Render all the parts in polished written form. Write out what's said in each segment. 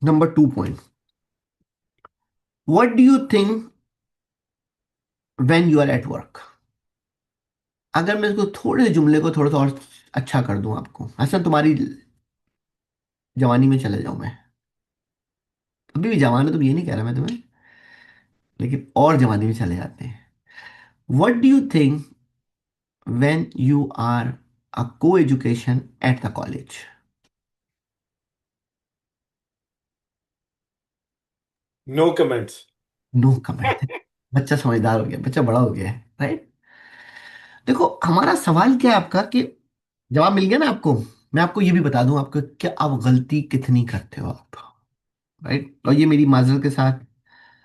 Number 2 point. What do you think when you are at work? अगर मैं इसको थोड़े से जुमले को थोड़ा सा और अच्छा कर दूं आपको, ऐसा तुम्हारी जवानी में चले जाऊं मैं। अभी भी जवान है, तुम ये नहीं कह रहा मैं तुम्हें, लेकिन और जवानी में चले जाते हैं। What do you think when you are a co-education at the college? No comments. No comment. बच्चा समझदार हो गया, बच्चा बड़ा हो गया है, राइट। देखो हमारा सवाल क्या है आपका, कि जवाब मिल गया ना आपको। मैं आपको ये भी बता दूं आपको, क्या आप गलती कितनी करते हो आप, राइट। और ये मेरी माजरत के साथ,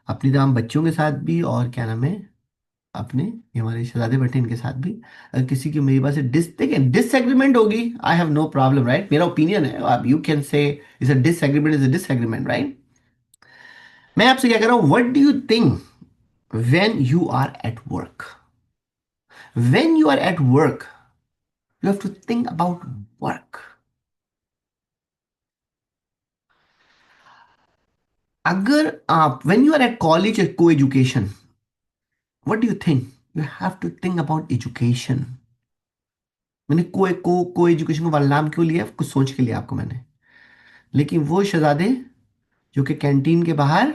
अपनी तमाम बच्चों के साथ भी, और क्या नाम है, अपने ये हमारे शहजादे बैठे इनके साथ भी। अगर किसी की मेरी बात से देखें डिसएग्रीमेंट होगी, I have no problem, right. मेरा ओपिनियन है, आप you can say is a disagreement, is a disagreement, right. मैं आपसे क्या कह रहा हूं, what do you think when you are at work? When you are at work, you have to think about work. अगर आप when you are at college को education, what do you think? You have to think about education. मैंने को education को वाला नाम क्यों लिया, कुछ सोच के लिया आपको मैंने। लेकिन वो शहजादे जो कि कैंटीन के बाहर,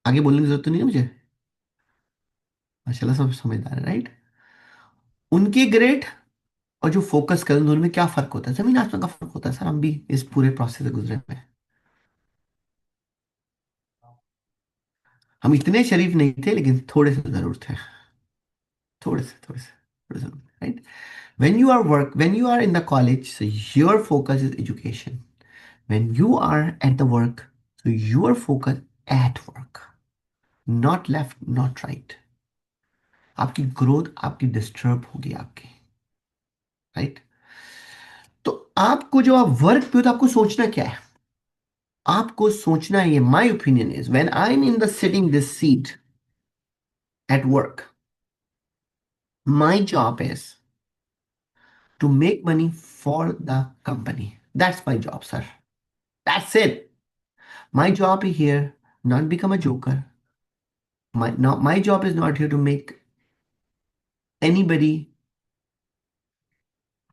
आगे बोलने की जरूरत तो नहीं है मुझे, माशाल्लाह सब समझदार है, राइट। उनके ग्रेड और जो फोकस करें, दोनों में क्या फर्क होता है? जमीन आसमान का फर्क होता है सर। हम भी इस पूरे प्रोसेस से गुजरे हुए हैं। हम इतने शरीफ नहीं थे, लेकिन थोड़े से जरूर थे। थोड़े से, right. when you are work when you are in the college, so your focus is education. When you are at the work, so your focus at work, not left not right. आपकी growth आपकी disturb होगी आपकी, right. तो आपको जो आप work पे हो, तो आपको सोचना क्या है? आपको सोचना है, ये my opinion is, when I am in the sitting this seat at work, my job is to make money for the company. That's my job sir, that's it. My job here, not become a joker. My job is not here to make anybody.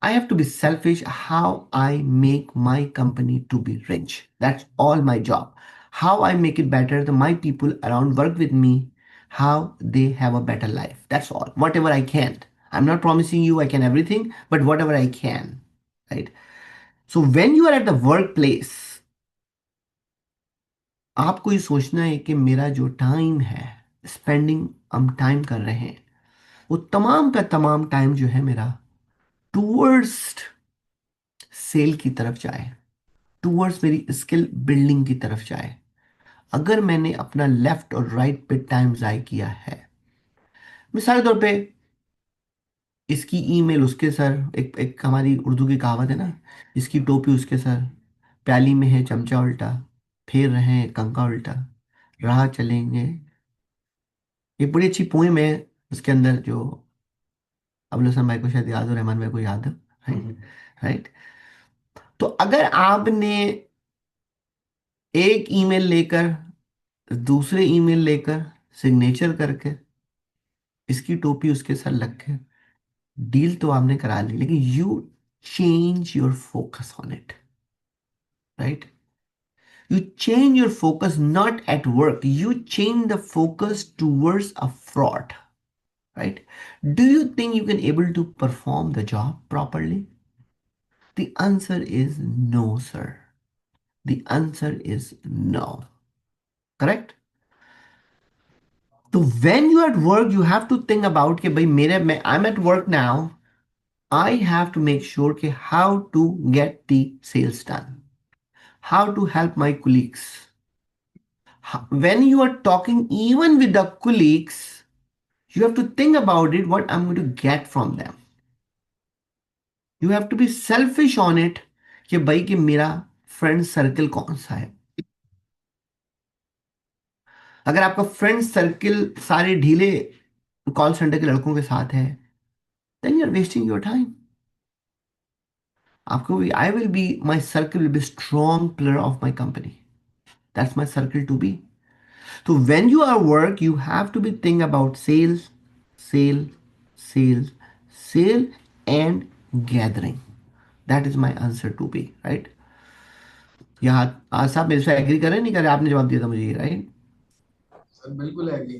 I have to be selfish how I make my company to be rich. That's all my job. How I make it better, my people around work with me, how they have a better life. That's all. Whatever I can. I'm not promising you I can everything, but whatever I can. Right? So when you are at the workplace, आपको ये सोचना है कि मेरा जो time है, spending हम time कर रहे हैं, वो तमाम का तमाम टाइम जो है मेरा, टूवर्ड्स सेल की तरफ जाए, टूवर्ड्स मेरी स्किल बिल्डिंग की तरफ जाए। अगर मैंने अपना लेफ्ट और राइट पे टाइम जाय किया है, मिसाल के तौर पे, इसकी ईमेल उसके सर, एक हमारी उर्दू की कहावत है ना, इसकी टोपी उसके सर, प्याली में है चमचा उल्टा, फेर रहे हैं कंका उल्टा, राह चलेंगे। एक बड़ी अच्छी पोएम है उसके अंदर, जो अबुल हसन भाई को शायद याद हो, रहमान भाई को याद है, राइट। राइट। तो अगर आपने एक ईमेल लेकर, दूसरे ईमेल लेकर, सिग्नेचर करके, इसकी टोपी उसके सर लग के, डील तो आपने करा ली, लेकिन you change your focus on it, right. You change your focus not at work, you change the focus towards a fraud, right? Do you think you can able to perform the job properly? The answer is no, sir. The answer is no. Correct? So when you are at work, you have to think about कि भाई मेरे मैं I'm at work now. I have to make sure कि how to get the sales done, how to help my colleagues. When you are talking even with the colleagues, you have to think about it, what I'm going to get from them. You have to be selfish on it, कि भाई कि मेरा friend circle कौन सा है। अगर आपका friend circle सारे ढीले कॉल सेंटर के लड़कों के साथ है, then you are wasting your time. आपको भी, I will be, my circle will be strong pillar of my company, that's my circle to be. So when you are work, you have to be think about sales, sale, sales, sale, and gathering. That is my answer to be, right? यहाँ आज साहब मेरे से agree करें नहीं करें, आपने जवाब दिया था मुझे ये, राइट? सर बिल्कुल है जी।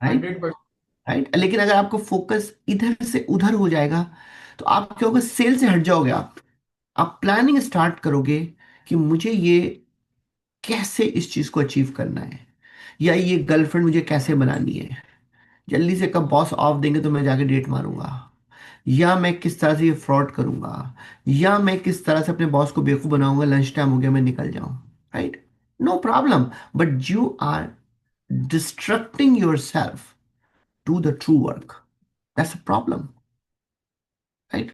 राइट. 100%। राइट, लेकिन अगर आपको फोकस इधर से उधर हो जाएगा तो आप क्या होगा, सेल से हट जाओगे आप प्लानिंग स्टार्ट करोगे कि मुझे ये कैसे इस चीज को अचीव करना है, या ये गर्लफ्रेंड मुझे कैसे बनानी है, जल्दी से कब बॉस ऑफ देंगे तो मैं जाके डेट मारूंगा, या मैं किस तरह से ये फ्रॉड करूंगा, या मैं किस तरह से अपने बॉस को बेवकूफ बनाऊंगा, लंच टाइम हो गया मैं निकल जाऊं. Right. No problem, but you are distracting yourself to the true work. That's a problem.